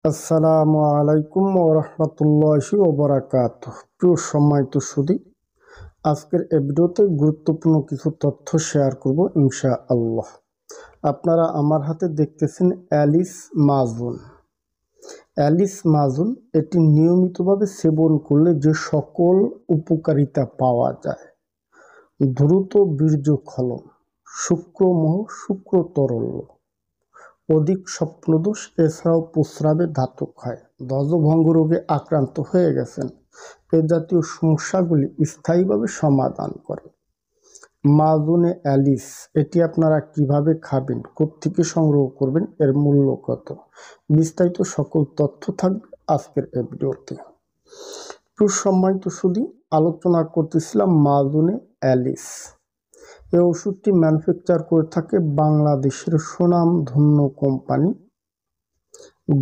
আসসালামু আলাইকুম ওয়া রাহমাতুল্লাহি ওয়া বারাকাতুহু। প্রিয় সম্মানিত সুধী, আজকের এই ভিডিওতে গুরুত্বপূর্ণ কিছু তথ্য শেয়ার করব ইনশাআল্লাহ। আপনারা আমার হাতে দেখতেছেন অ্যালিস মাজুন। অ্যালিস মাজুন এটি নিয়মিতভাবে সেবন করলে যে সকল উপকারিতা পাওয়া যায়: দ্রুত বীর্যস্খলন, শুক্রমোহ, শুক্রতরল্য, অধিক স্বপ্নদোষ, এছাড়াও প্রস্রাবে ধাতব হয়, ধ্বজভঙ্গ রোগে আক্রান্ত হয়ে গেছেন, এ জাতীয় সমস্যাগুলি স্থায়ীভাবে সমাধান করে। মাজুনে অ্যালিস এটি আপনারা কিভাবে খাবেন, কোত্থেকে সংগ্রহ করবেন, এর মূল্য কত, বিস্তারিত সকল তথ্য থাকবে আজকের এই ভিডিওতে। সম্মানিত সুধী, আলোচনা করতেছিলাম মাজুনে অ্যালিস। এই ওষুধটি ম্যানুফ্যাকচার করে থাকে বাংলাদেশের সুনামধন্য company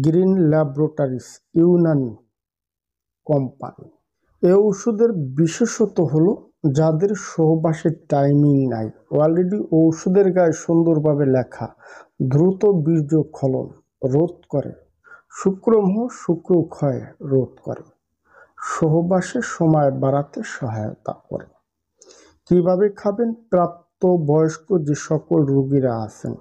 green laboratories Unani company. এই ওষুধের বিশেষত হলো যাদের সহবাসের টাইমিং নাই, অলরেডি ওষুধের গায়ে সুন্দরভাবে লেখা দ্রুত বীর্যস্খলন রোধ করে, শুক্রমোহ শুক্রক্ষয় রোধ করে, সহবাসের সময় বাড়াতে সহায়তা করে। কিভাবে খাবেন? প্রাপ্ত বয়স্ক যে সকল রোগীরা আছেন,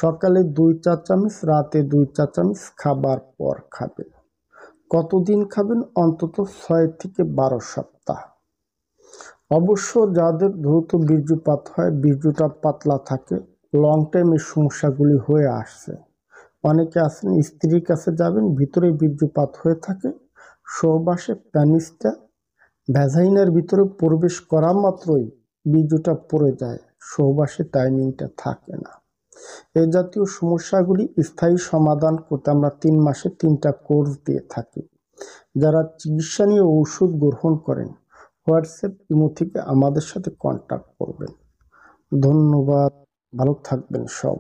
সকালে 2 চা-চামচ, রাতে 2 চা-চামচ খাবার পর খাবেন। কতদিন খাবেন? অন্তত 6 থেকে 12 সপ্তাহ। অবশ্য যাদের দ্রুত বীর্যপাত হয়, বীর্যটা পাতলা থাকে, লং টাইম এই সমস্যাগুলি হয়ে আসছে। অনেকে আছেন স্ত্রীর কাছে যাবেন, ভিতরে বীর্যপাত হয়ে থাকে, সহবাসে প্যানিসটা ভ্যাজাইনার ভিতরে প্রবেশ করা মাত্রই বীর্যটা পড়ে যায়, সহবাসের টাইমিংটা থাকে না। এই জাতীয় সমস্যাগুলি স্থায়ী সমাধান করতে আমরা 3 মাসে 3টা কোর্স দিয়ে থাকি। যারা চিকিৎসা নিয়ে ওষুধ গ্রহণ করেন, হোয়াটসঅ্যাপ, ইমো থেকে আমাদের সাথে কন্ট্যাক্ট করবেন। ধন্যবাদ, ভালো থাকবেন সব।